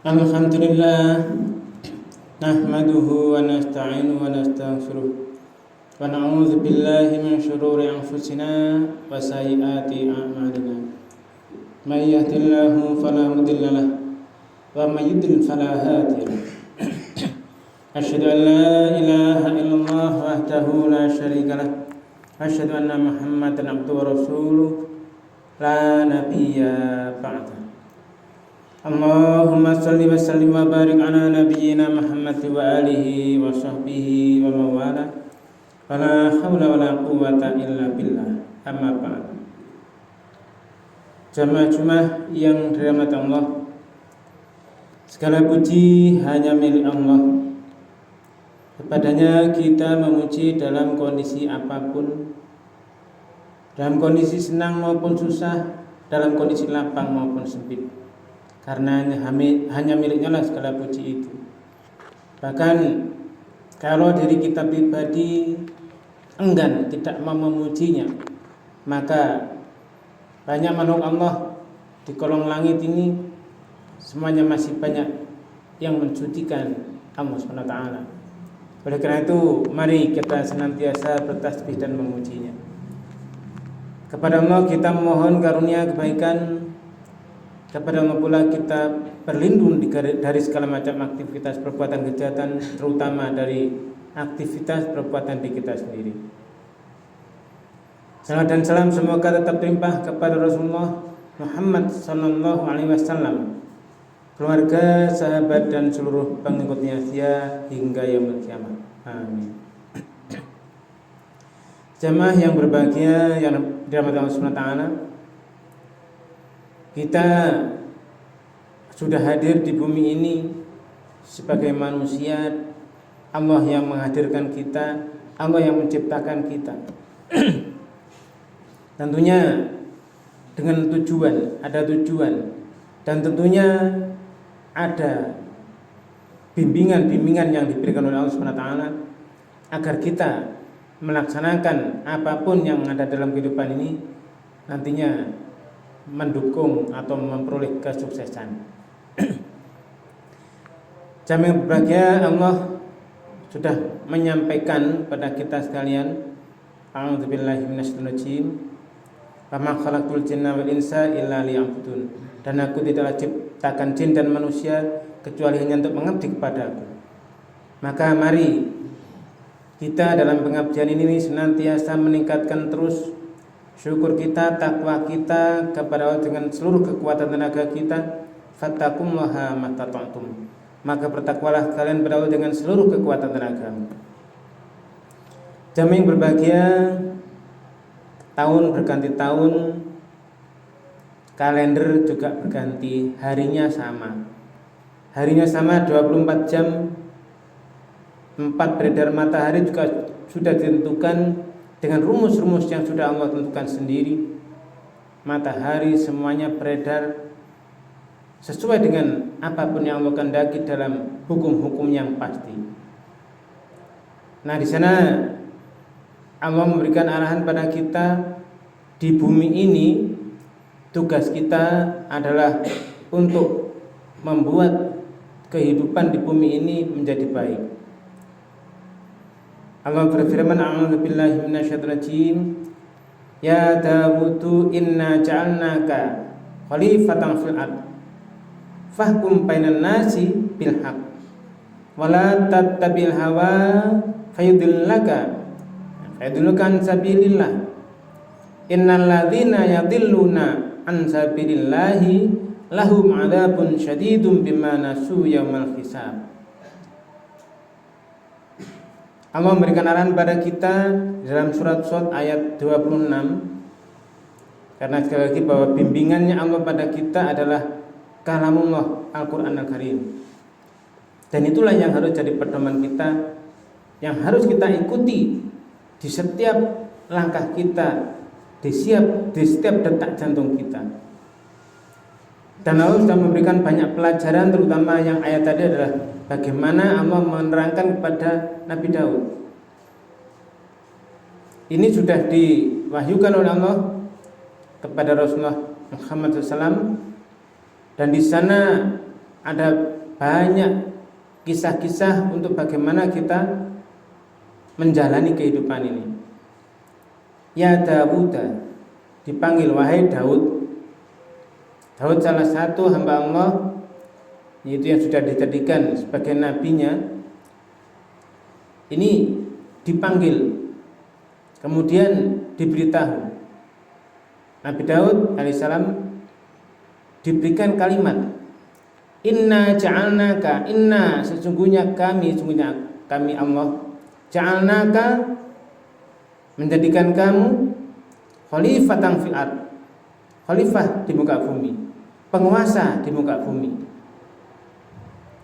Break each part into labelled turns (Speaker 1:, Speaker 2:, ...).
Speaker 1: Alhamdulillah nahmaduhu wa nasta'inuhu wa nastaghfiruh wa na'udzu billahi min shururi anfusina wa sayyiati a'malina. May yahdihillahu fala mudilla lahu wa may yudlil fala hadiya lahu. Asyhadu an la ilaha illallah wahdahu la syarika lahu wa asyhadu anna Muhammadan abduhu wa rasuluh la nabiyya ba'da. Allahumma salli wa sallim wa barik ala nabiyyina Muhammad wa alihi wa sahbihi wa mawala wa la hawla wa la quwwata illa billah. Amma ba'd. Jamaah yang dirahmati Allah, segala puji hanya milik Allah. Kepadanya kita memuji dalam kondisi apapun, dalam kondisi senang maupun susah, dalam kondisi lapang maupun sempit. Karena hanya miliknya lah segala puji itu. Bahkan kalau diri kita pribadi enggan, tidak mau memujinya, maka banyak makhluk Allah di kolong langit ini semuanya masih banyak yang mensucikan Allah SWT. Oleh karena itu, mari kita senantiasa bertasbih dan memujinya. Kepada Allah kita mohon karunia kebaikan, kepada Allah pula kita berlindung dari segala macam aktivitas perbuatan kejahatan, terutama dari aktivitas perbuatan di kita sendiri. Salam dan salam semoga tetap terlimpah kepada Rasulullah Muhammad sallallahu alaihi wasallam, keluarga, sahabat dan seluruh pengikutnya hingga yaumul kiamat. Amin. Jamaah yang berbahagia yang dirahmati Allah Subhanahu wa taala, kita sudah hadir di bumi ini sebagai manusia. Allah yang menghadirkan kita, Allah yang menciptakan kita. Tentunya dengan tujuan, ada tujuan, dan tentunya ada bimbingan-bimbingan yang diberikan oleh Allah SWT agar kita melaksanakan apapun yang ada dalam kehidupan ini nantinya mendukung atau memperoleh kesuksesan. Jamaah berbahagia, Allah sudah menyampaikan pada kita sekalian, a'udzubillahi minasyaitonir rajim, wa ma khalaqtul jinna wal insa illa liya'budun, dan aku tidaklah ciptakan jin dan manusia kecuali hanya untuk mengabdi kepada aku. Maka mari kita dalam pengabdian ini senantiasa meningkatkan terus syukur kita, takwa kita kepada Allah dengan seluruh kekuatan tenaga kita. Fattaqullaha mastata'tum, maka bertakwalah kalian kepada Allah dengan seluruh kekuatan tenaga. Jamaah yang berbahagia, tahun berganti tahun, kalender juga berganti, harinya sama. Harinya sama 24 jam, 4 beredar matahari juga sudah ditentukan dengan rumus-rumus yang sudah Allah tentukan sendiri. Matahari semuanya beredar sesuai dengan apapun yang Allah kehendaki dalam hukum-hukum yang pasti. Nah, di sana Allah memberikan arahan pada kita di bumi ini. Tugas kita adalah untuk membuat kehidupan di bumi ini menjadi baik. Allah berfirman, a'udzu billahi minasyaitonir rajim, ya Dawudu inna ja'alnaka khalifatan fil ard fahkum bainan nasi bil haqq wa la tattabil hawa fayudillaka an sabilillah innal ladzina yadilluna an sabilillahi lahum adzabun syadidun bima nasu yaumal hisab. Allah memberikan arahan pada kita dalam surat Shad ayat 26, karena sekali lagi bahwa bimbingannya Allah pada kita adalah kalamullah Al-Quran Al-Karim, dan itulah yang harus jadi pedoman kita, yang harus kita ikuti di setiap langkah kita, di setiap detak jantung kita. Dan Allah sudah memberikan banyak pelajaran, terutama yang ayat tadi adalah bagaimana Allah menerangkan kepada Nabi Daud. Ini sudah diwahyukan oleh Allah kepada Rasulullah Muhammad SAW, dan di sana ada banyak kisah-kisah untuk bagaimana kita menjalani kehidupan ini. Ya Dawud, dipanggil wahai Daud. Daud salah satu hamba Allah, yaitu yang sudah dijadikan sebagai nabinya. Ini dipanggil, kemudian diberitahu. Nabi Daud alaihissalam diberikan kalimat, Inna ja'alnaka, inna sesungguhnya kami Allah ja'alnaka menjadikan kamu khalifatan fil ard, khalifah di muka bumi, penguasa di muka bumi.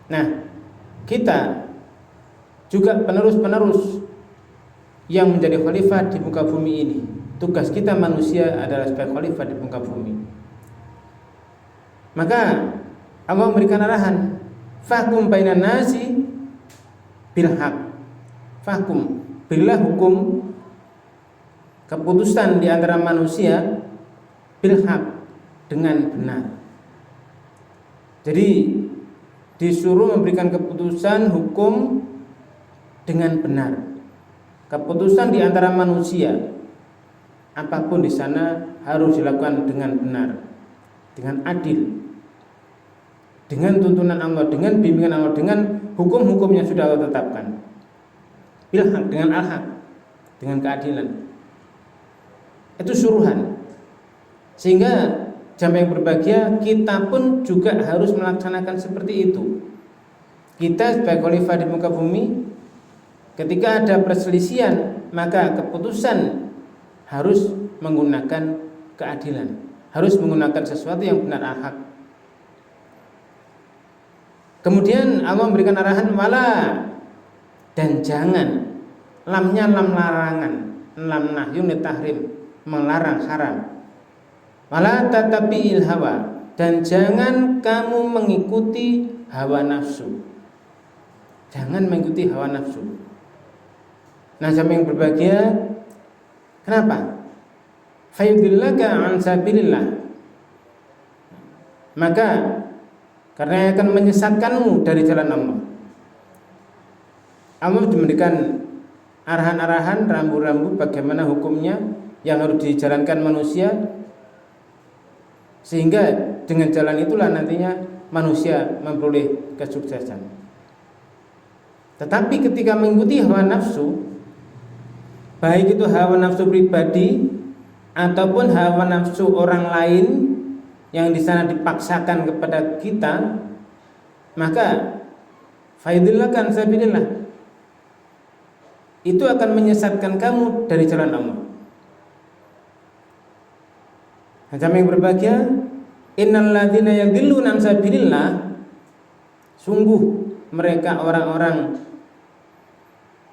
Speaker 1: Nah, kita juga penerus-penerus yang menjadi khalifah di muka bumi ini. Tugas kita manusia adalah sebagai khalifah di muka bumi. Maka Allah memberikan arahan, fahkum bainan nasi bil haq. Fahkum, berilah hukum, keputusan di antara manusia bil haq, dengan benar. Jadi disuruh memberikan keputusan hukum dengan benar. Keputusan di antara manusia apapun di sana harus dilakukan dengan benar, dengan adil, dengan tuntunan Allah, dengan bimbingan Allah, dengan hukum-hukum yang sudah Allah tetapkan. Bil haq, dengan al-haq, dengan keadilan. Itu suruhan. Sehingga jamaah yang berbahagia, kita pun juga harus melaksanakan seperti itu. Kita sebagai khalifah di muka bumi, ketika ada perselisihan, maka keputusan harus menggunakan keadilan, harus menggunakan sesuatu yang benar, al-haq. Kemudian Allah memberikan arahan wala, dan jangan, lamnya lam larangan, lam nahyun tahrim, melarang, haram. Wala tatabi'il hawa, dan jangan kamu mengikuti hawa nafsu. Jangan mengikuti hawa nafsu. Nah, jamaah yang berbahagia, kenapa? Fayudillaka an sabilillah. Maka karena akan menyesatkanmu dari jalan Allah. Allah memberikan arahan-arahan, rambu-rambu bagaimana hukumnya yang harus dijalankan manusia, sehingga dengan jalan itulah nantinya manusia memperoleh kesuksesan. Tetapi ketika mengikuti hawa nafsu, baik itu hawa nafsu pribadi ataupun hawa nafsu orang lain yang di sana dipaksakan kepada kita, maka faidillah sabilillah, itu akan menyesatkan kamu dari jalan Allah. Jamaah yang berbahagia, innal ladzina yadhilluna an sabilillah, sungguh mereka orang-orang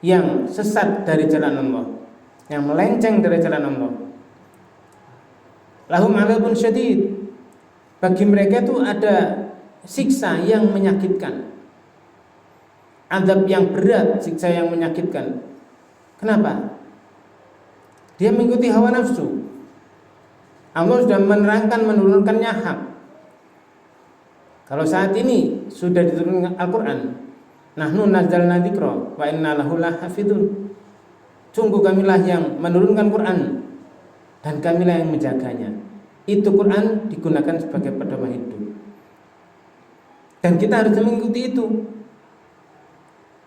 Speaker 1: yang sesat dari jalan Allah, yang melenceng dari jalan Allah, lahum adzabun syadid, bagi mereka itu ada siksa yang menyakitkan, azab yang berat, siksa yang menyakitkan. Kenapa? Dia mengikuti hawa nafsu. Allah sudah menerangkan, menurunkannya hak. Kalau saat ini sudah diturunkan Al-Quran, nahnu nazzalna dzikra wa inna lahu lahafidun, sungguh kamilah yang menurunkan Quran dan kamilah yang menjaganya. Itu Quran digunakan sebagai pedoman hidup, dan kita harus mengikuti itu.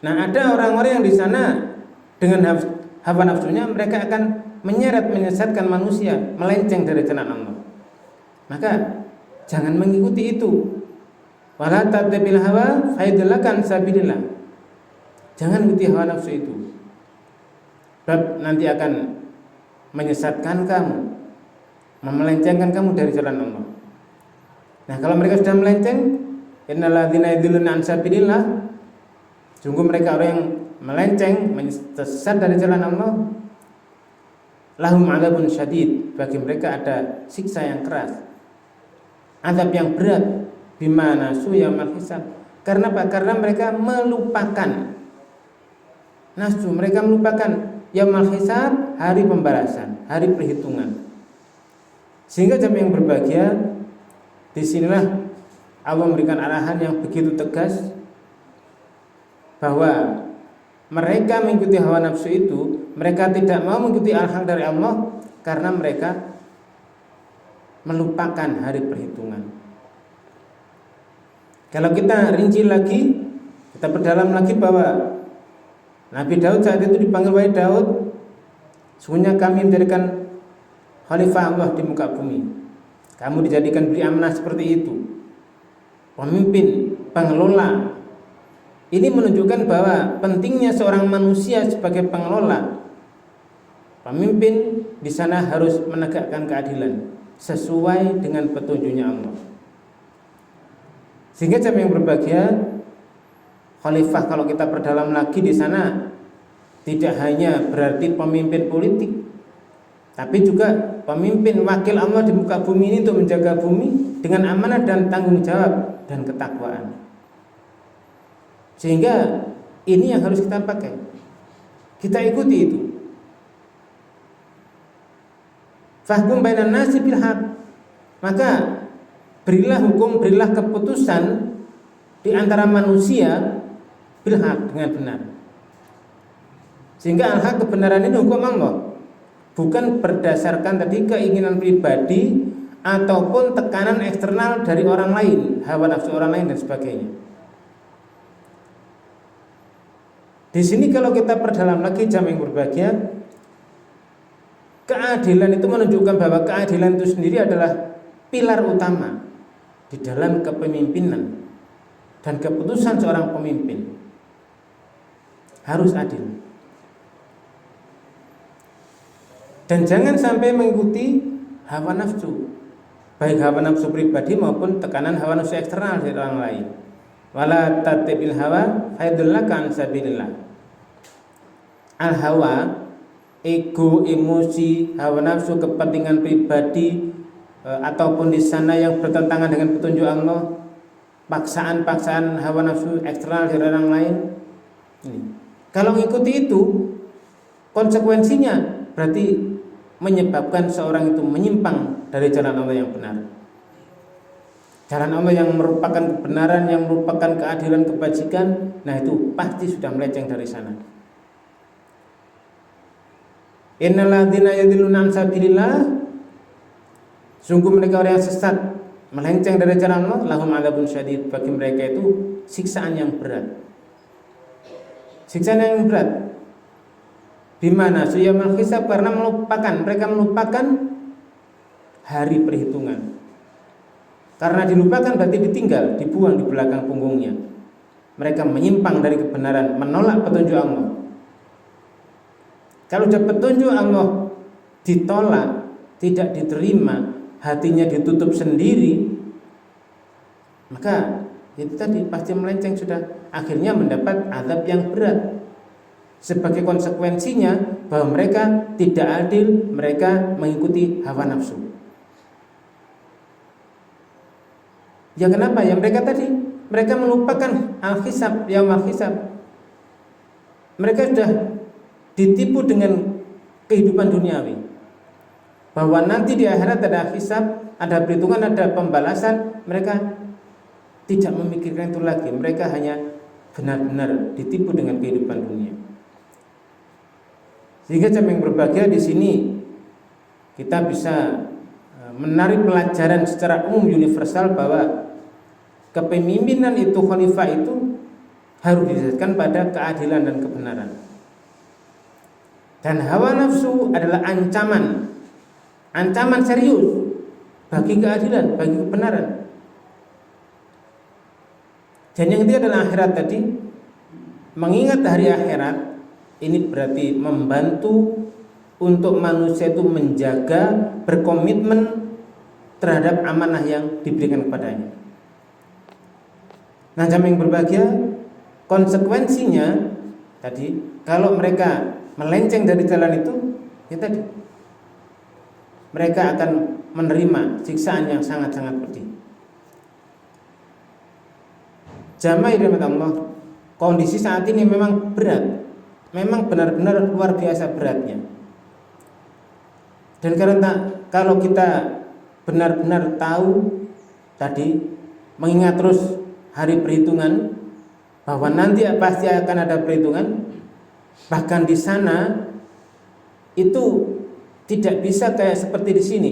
Speaker 1: Nah, ada orang-orang yang di sana dengan hawa nafsunya mereka akan menyesatkan manusia, melenceng dari jalan Allah. Maka jangan mengikuti itu. Wala tattabil hawa faidlakan sabilillah. Jangan mengikuti hawa nafsu itu, sebab nanti akan menyesatkan kamu, memelencengkan kamu dari jalan Allah. Nah, kalau mereka sudah melenceng, innal ladzina yadhilluna an sabilillah, sungguh mereka orang yang melenceng, sesat dari jalan Allah, lahum adzabun syadid, bagi mereka ada siksa yang keras, azab yang berat, bimana su yaumil hisab. Karena apa? Karena mereka melupakan nasu, mereka melupakan yaumil hisab, hari pembalasan, hari perhitungan. Sehingga jamaah yang berbahagia, disinilah Allah memberikan arahan yang begitu tegas bahwa mereka mengikuti hawa nafsu itu, mereka tidak mau mengikuti hal-hal dari Allah karena mereka melupakan hari perhitungan. Kalau kita rinci lagi, kita perdalam lagi bahwa Nabi Daud saat itu dipanggil, wahai Daud, sungguhnya kami menjadikan khalifah Allah di muka bumi. Kamu dijadikan beri amanah seperti itu, pemimpin, pengelola. Ini menunjukkan bahwa pentingnya seorang manusia sebagai pengelola, pemimpin di sana harus menegakkan keadilan sesuai dengan petunjuknya Allah. Sehingga jamaah yang berbahagia, khalifah kalau kita perdalam lagi di sana tidak hanya berarti pemimpin politik, tapi juga pemimpin wakil Allah di muka bumi ini untuk menjaga bumi dengan amanah dan tanggung jawab dan ketakwaan. Sehingga ini yang harus kita pakai, kita ikuti itu. Fahkum bainan nasi bil haq, maka berilah hukum, berilah keputusan di antara manusia bil haq, dengan benar. Sehingga al-haq, kebenaran ini hukum Allah, bukan berdasarkan tadi keinginan pribadi ataupun tekanan eksternal dari orang lain, hawa nafsu orang lain dan sebagainya. Di sini kalau kita perdalam lagi jamaah yang berbahagia, keadilan itu menunjukkan bahwa keadilan itu sendiri adalah pilar utama di dalam kepemimpinan dan keputusan seorang pemimpin. Harus adil. Dan jangan sampai mengikuti hawa nafsu, baik hawa nafsu pribadi maupun tekanan hawa nafsu eksternal dari orang lain. Wala tattabil hawa fayadillaka an sabilillah. Al hawa, ego, emosi, hawa nafsu, kepentingan pribadi ataupun di sana yang bertentangan dengan petunjuk Allah, paksaan-paksaan hawa nafsu eksternal dari orang lain. Ini. Kalau mengikuti itu, konsekuensinya berarti menyebabkan seorang itu menyimpang dari jalan Allah yang benar. Jalan Allah yang merupakan kebenaran, yang merupakan keadilan, kebajikan, nah itu pasti sudah melenceng dari sana. Innal ladzina yadilluna an sabilillah, sungguh mereka orang yang sesat melenceng dari jalan Allah, lahum adzabun syadid, bagi mereka itu siksaan yang berat. Siksaan yang berat. Bimana suyamal hisab, karena mereka melupakan hari perhitungan. Karena dilupakan berarti ditinggal, dibuang di belakang punggungnya. Mereka menyimpang dari kebenaran, menolak petunjuk Allah. Kalau sudah petunjuk Allah ditolak, tidak diterima, hatinya ditutup sendiri, maka itu tadi pasti melenceng, sudah akhirnya mendapat azab yang berat. Sebagai konsekuensinya bahwa mereka tidak adil, mereka mengikuti hawa nafsu. Ya kenapa? Ya mereka tadi, mereka melupakan al-hisab, yaumul hisab. Mereka sudah ditipu dengan kehidupan duniawi, bahwa nanti di akhirat ada hisab, ada perhitungan, ada pembalasan. Mereka tidak memikirkan itu lagi. Mereka hanya benar-benar ditipu dengan kehidupan dunia. Sehingga jamaah yang berbahagia, di sini kita bisa menarik pelajaran secara umum universal bahwa kepemimpinan itu, khalifah itu harus didasarkan pada keadilan dan kebenaran. Dan hawa nafsu adalah ancaman serius bagi keadilan, bagi kebenaran. Dan yang ketiga adalah akhirat tadi. Mengingat hari akhirat ini berarti membantu untuk manusia itu menjaga, berkomitmen terhadap amanah yang diberikan kepadanya. Nah, jamaah yang berbahagia, konsekuensinya tadi kalau mereka melenceng dari jalan itu, ya tadi mereka akan menerima siksaan yang sangat-sangat pedih. Jamaah yang dirahmati Allah, kondisi saat ini memang berat, memang benar-benar luar biasa beratnya. Dan karena kalau kita benar-benar tahu tadi mengingat terus hari perhitungan, bahwa nanti pasti akan ada perhitungan. Bahkan di sana itu tidak bisa kayak seperti di sini,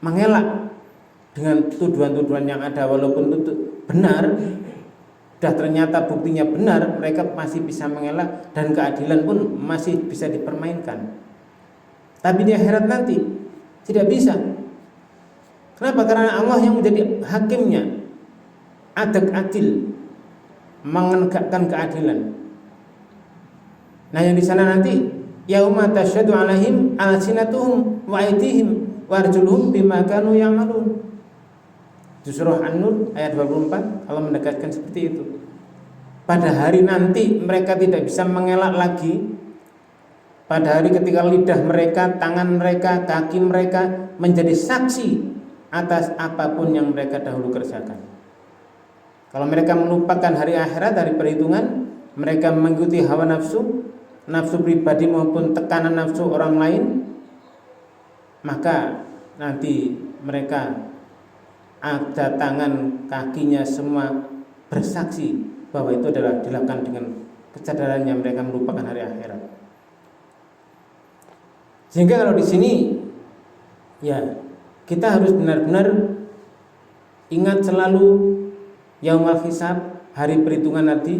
Speaker 1: mengelak dengan tuduhan-tuduhan yang ada, walaupun itu benar, sudah ternyata buktinya benar, mereka masih bisa mengelak dan keadilan pun masih bisa dipermainkan. Tapi di akhirat nanti tidak bisa. Kenapa? Karena Allah yang menjadi hakimnya, adil, menegakkan keadilan. Nah, yang di sana nanti yauma tasyhadu alaihim alsinatuhum wa aydihim wa arjuluhum bima kanu ya'malun. Di surah An-Nur ayat 24 Allah menegaskan seperti itu. Pada hari nanti mereka tidak bisa mengelak lagi. Pada hari ketika lidah mereka, tangan mereka, kaki mereka menjadi saksi atas apapun yang mereka dahulu kerjakan. Kalau mereka melupakan hari akhirat, hari perhitungan, mereka mengikuti hawa nafsu, nafsu pribadi maupun tekanan nafsu orang lain, maka nanti mereka ada tangan, kakinya semua bersaksi bahwa itu adalah dilakukan dengan kesadaran yang mereka melupakan hari akhirat. Sehingga kalau di sini ya kita harus benar-benar ingat selalu yaumul hisab, hari perhitungan nanti,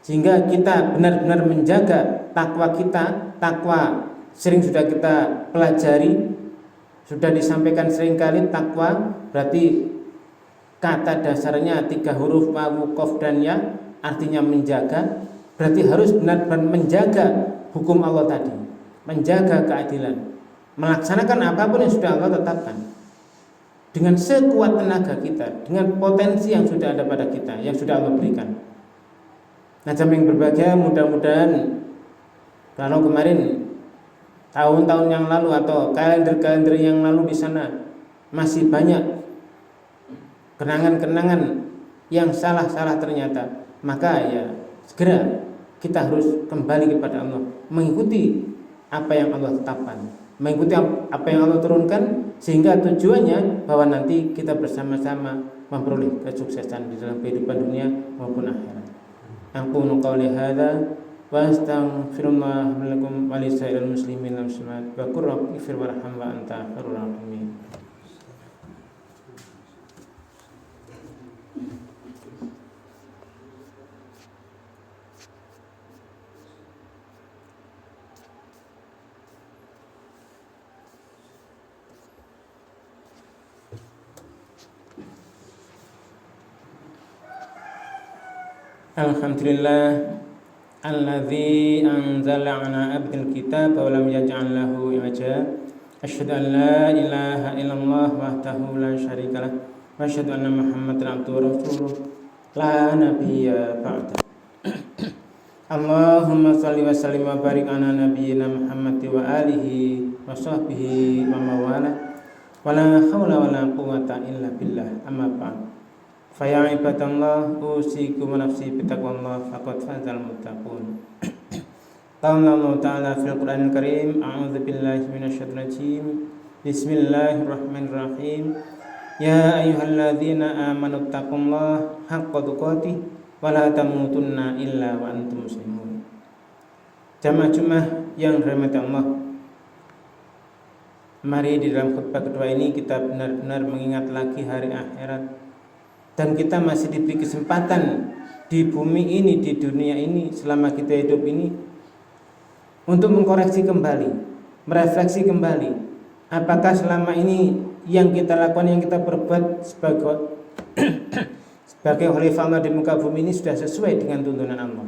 Speaker 1: sehingga kita benar-benar menjaga takwa kita. Takwa sering sudah kita pelajari, sudah disampaikan sering kali. Takwa berarti kata dasarnya 3 huruf wawu, qaf dan ya, artinya menjaga. Berarti harus benar-benar menjaga hukum Allah tadi, menjaga keadilan, melaksanakan apapun yang sudah Allah tetapkan dengan sekuat tenaga kita, dengan potensi yang sudah ada pada kita, yang sudah Allah berikan. Nah, jamaah yang berbahagia, mudah-mudahan kalau kemarin tahun-tahun yang lalu atau kalender-kalender yang lalu di sana masih banyak kenangan-kenangan yang salah-salah ternyata, maka ya segera kita harus kembali kepada Allah, mengikuti apa yang Allah tetapkan, mengikuti apa yang Allah turunkan, sehingga tujuannya bahwa nanti kita bersama-sama memperoleh kesuksesan di dalam kehidupan dunia maupun akhirat. Aqulu qawli hadza wa astaghfirullah lakum wa lisa'iril muslimin wal muslimat wa qur rabbighfir warham wa anta khairur rahimin. Alhamdulillah alladzi anzala ala abdil kitab wa lam yaj'al lahu iwaja. Asyhadu an la ilaha illallah wahdahu la syarika lah wa asyhadu anna Muhammadan abduhu wa rasuluh la nabiyya ba'da. Allahumma shalli wa sallim wa barik ala nabiyyina Muhammad wa alihi wa sahbihi wa mawala wa la haula wa la quwwata illa billah. Amma ba'd. Fa ibadallah usikum wa nafsi bitaqwallah faqad fazal muttaqun. Qala Allah Ta'ala fil Qur'anil Karim, a'udzu billahi minasyaitonir rajim. Bismillahirrahmanirrahim. Ya ayyuhalladzina amanu taqullaha haqqa tuqatih wa la tamutunna illa wa antum muslimun. Jamaah Jumat yang dirahmati Allah, mari di dalam khutbah kedua ini kita benar-benar mengingat lagi hari akhirat. Dan kita masih diberi kesempatan di bumi ini, di dunia ini, selama kita hidup ini, untuk mengkoreksi kembali, merefleksi kembali, apakah selama ini yang kita lakukan, yang kita perbuat sebagai khalifah Allah di muka bumi ini sudah sesuai dengan tuntunan Allah.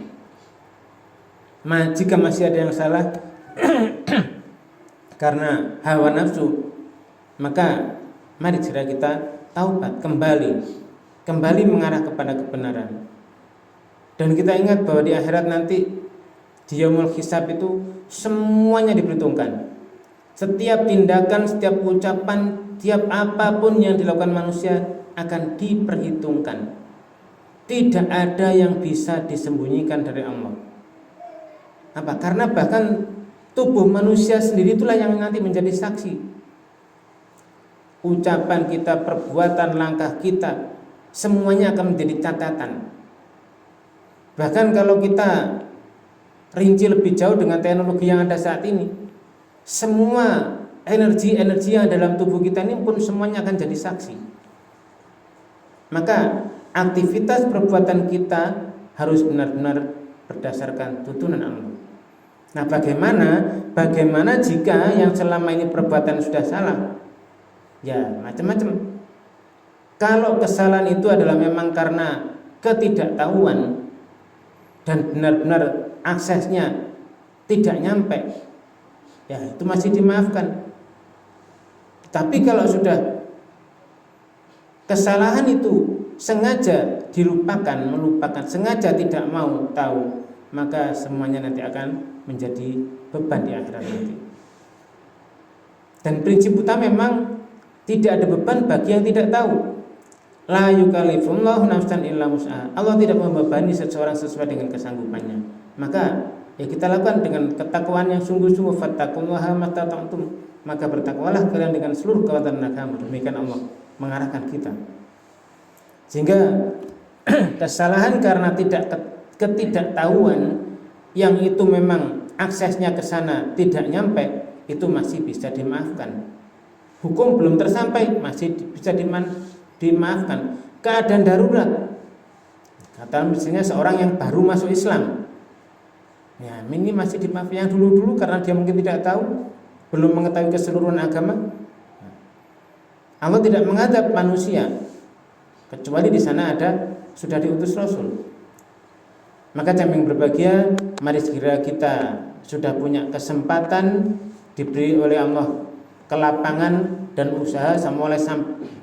Speaker 1: Jika masih ada yang salah karena hawa nafsu, maka mari segera kita taubat kembali mengarah kepada kebenaran. Dan kita ingat bahwa di akhirat nanti, di yaumul hisab itu semuanya diperhitungkan. Setiap tindakan, setiap ucapan, setiap apapun yang dilakukan manusia akan diperhitungkan. Tidak ada yang bisa disembunyikan dari Allah. Apa? Karena bahkan tubuh manusia sendiri itulah yang nanti menjadi saksi. ucapan kita, perbuatan, langkah kita, semuanya akan menjadi catatan. Bahkan kalau kita rinci lebih jauh dengan teknologi yang ada saat ini, semua energi-energi yang dalam tubuh kita ini pun semuanya akan jadi saksi. Maka aktivitas perbuatan kita harus benar-benar berdasarkan tuntunan Allah. Nah, bagaimana jika yang selama ini perbuatan sudah salah? Ya, macam-macam. Kalau kesalahan itu adalah memang karena ketidaktahuan dan benar-benar aksesnya tidak nyampe, ya itu masih dimaafkan. Tapi kalau sudah kesalahan itu sengaja dilupakan, melupakan, sengaja tidak mau tahu, maka semuanya nanti akan menjadi beban di akhirat nanti. Dan prinsip utama memang tidak ada beban bagi yang tidak tahu. La yukallifullahu nafsan illa wus'aha. Allah tidak membebani seseorang sesuai dengan kesanggupannya. Maka ya kita lakukan dengan ketakwaan yang sungguh-sungguh, fattaqullaha mastata'tum. Maka bertakwalah kalian dengan seluruh kekuatan tenaga. Demikian Allah mengarahkan kita. Sehingga kesalahan karena ketidaktahuan yang itu memang aksesnya ke sana tidak nyampe, itu masih bisa dimaafkan. Hukum belum tersampai, masih bisa dimaafkan. Keadaan darurat, kata misalnya seorang yang baru masuk Islam, ya ini masih dimaafkan. Yang dulu-dulu karena dia mungkin tidak tahu, belum mengetahui keseluruhan agama, Allah tidak mengadab manusia kecuali di sana sudah diutus Rasul. Maka jamaah yang berbahagia, mari segera kita sudah punya kesempatan diberi oleh Allah kelapangan dan usaha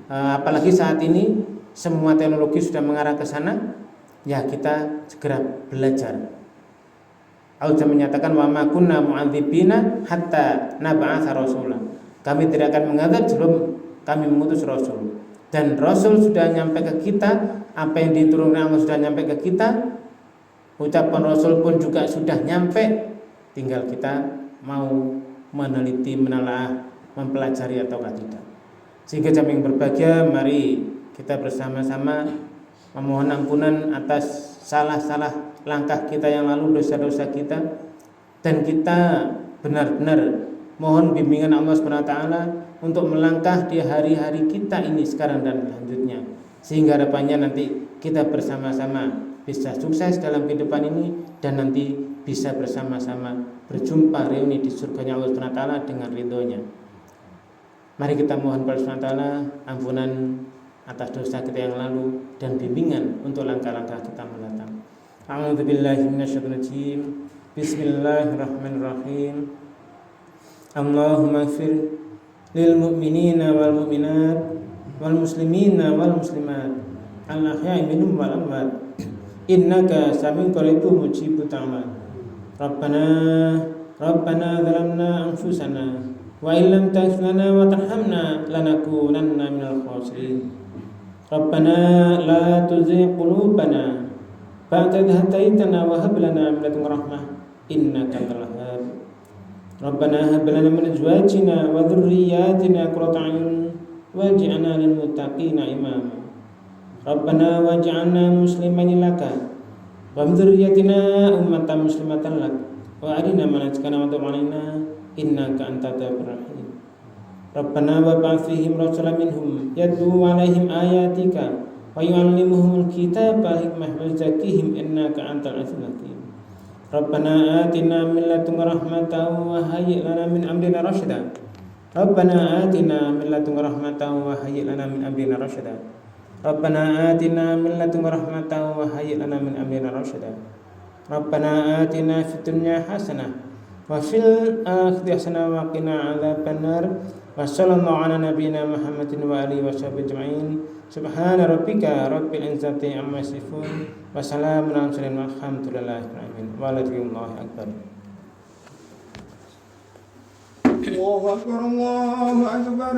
Speaker 1: apalagi saat ini semua teknologi sudah mengarah ke sana, ya kita segera belajar. Allah sudah menyatakan wa ma kunna mu'adzibina hatta nab'atsa rasula. Kami tidak akan mengadab sebelum kami mengutus Rasul. Dan Rasul sudah nyampe ke kita, apa yang diturunkan Allah sudah nyampe ke kita. Ucapan Rasul pun juga sudah nyampe, tinggal kita mau meneliti, menelaah, mempelajari ataukah tidak. Sehingga jamaah yang berbahagia, mari kita bersama-sama memohon ampunan atas salah-salah langkah kita yang lalu, dosa-dosa kita, dan kita benar-benar mohon bimbingan Allah SWT untuk melangkah di hari-hari kita ini sekarang dan selanjutnya, sehingga harapannya nanti kita bersama-sama bisa sukses dalam kehidupan ini dan nanti bisa bersama-sama berjumpa reuni di surganya Allah SWT dengan ridhonya. Mari kita mohon kepada Allah SWT ampunan atas dosa kita yang lalu dan bimbingan untuk langkah-langkah kita mendatang. A'udzubillahi minasyaitonir rajim. Bismillahirrahmanirrahim. Allahumma ighfir lil mu'minina wal mu'minat wal muslimina wal muslimat al ahya'i minhum wal amwat. Innaka sami'un qaribun mujibud da'wat. Rabbana zalamna anfusana wa illam taghfir lana wa tarhamna lanakunanna minal khasirin. Rabbana la tuzigh qulubana ba'da idh hadaytana wa hab lana min ladunka rahmah innaka antal wahhab. Rabbana hab lana min azwajina wa dhurriyyatina qurrata a'yun waj'alna lil muttaqina imama. Rabbana waj'alna muslimaini laka wa min dzurriyyatina ummatan muslimatan lak wa arina manasikana wa tub 'alaina innaka antat tawwabur rahim. Rabbana wa ba'ath fihim rasulan minhum yatlu 'alaihim ayatika wa yu'allimuhumul kitaba wal hikmah wa yuzakkihim innaka antal 'azizul hakim. Rabbana atina min ladunka rahmatan wa hayyi' lana min amrina rasyada. Rabbana atina min ladunka rahmatan wa hayyi' lana min amrina rasyada. Rabbana atina min ladunka rahmatan wa hayyi' lana min amrina rasyada. Rabbana atina fid dunya hasanah wa fil akhirati hasanah wa qina adzabannar. Wa sallallahu ala nabiyyina Muhammadin wa alihi washabbihi ajma'in. Subhana rabbika rabbil izzati amma yasifun wa salamun alal mursalin walhamdulillahi rabbil alamin. Wallahu akbar.
Speaker 2: Allahu akbar. Allahu akbar.